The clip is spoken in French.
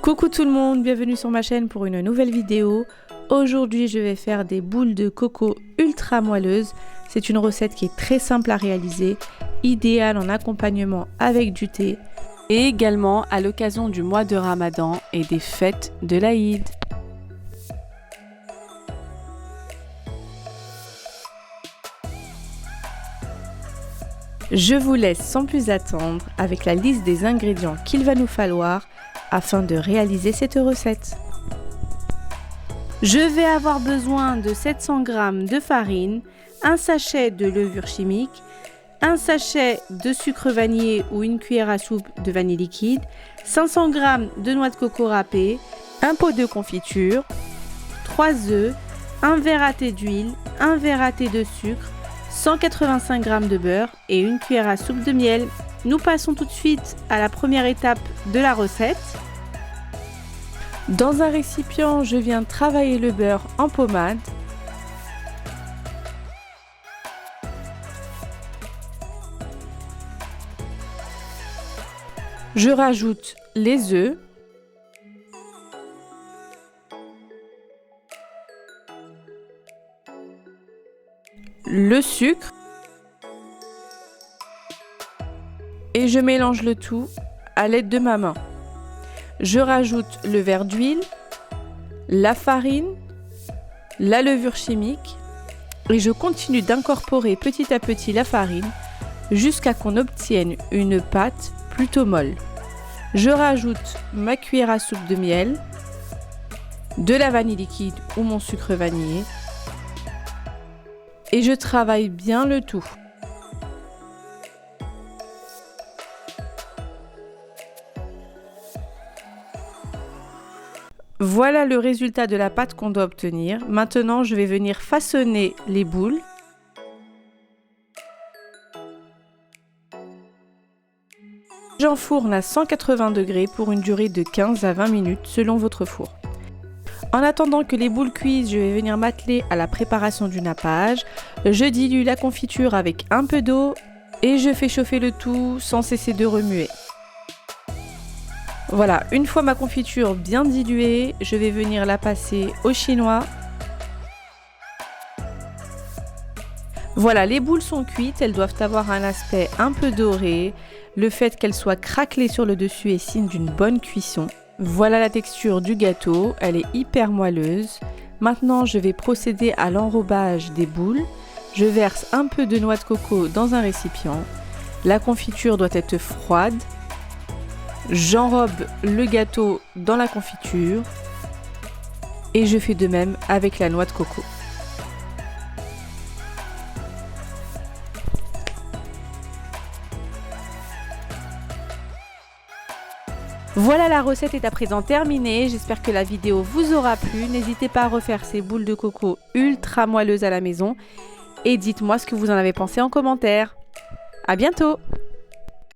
Coucou tout le monde, bienvenue sur ma chaîne pour une nouvelle vidéo. Aujourd'hui je vais faire des boules de coco ultra moelleuses. C'est une recette qui est très simple à réaliser, idéale en accompagnement avec du thé et également à l'occasion du mois de Ramadan et des fêtes de l'Aïd. Je vous laisse sans plus attendre avec la liste des ingrédients qu'il va nous falloir afin de réaliser cette recette. Je vais avoir besoin de 700 g de farine, un sachet de levure chimique, un sachet de sucre vanillé ou une cuillère à soupe de vanille liquide, 500 g de noix de coco râpée, un pot de confiture, 3 œufs, un verre à thé d'huile, un verre à thé de sucre, 185 g de beurre et une cuillère à soupe de miel. Nous passons tout de suite à la première étape de la recette. Dans un récipient, je viens travailler le beurre en pommade. Je rajoute les œufs. Le sucre. Et je mélange le tout à l'aide de ma main. Je rajoute le verre d'huile, la farine, la levure chimique et je continue d'incorporer petit à petit la farine jusqu'à qu'on obtienne une pâte plutôt molle. Je rajoute ma cuillère à soupe de miel, de la vanille liquide ou mon sucre vanillé et je travaille bien le tout. Voilà le résultat de la pâte qu'on doit obtenir. Maintenant, je vais venir façonner les boules. J'enfourne à 180 degrés pour une durée de 15 à 20 minutes selon votre four. En attendant que les boules cuisent, je vais venir m'atteler à la préparation du nappage. Je dilue la confiture avec un peu d'eau et je fais chauffer le tout sans cesser de remuer. Voilà, une fois ma confiture bien diluée, je vais venir la passer au chinois. Voilà, les boules sont cuites, elles doivent avoir un aspect un peu doré. Le fait qu'elles soient craquelées sur le dessus est signe d'une bonne cuisson. Voilà la texture du gâteau, elle est hyper moelleuse. Maintenant, je vais procéder à l'enrobage des boules. Je verse un peu de noix de coco dans un récipient. La confiture doit être froide. J'enrobe le gâteau dans la confiture et je fais de même avec la noix de coco. Voilà, la recette est à présent terminée. J'espère que la vidéo vous aura plu. N'hésitez pas à refaire ces boules de coco ultra moelleuses à la maison et dites-moi ce que vous en avez pensé en commentaire. À bientôt!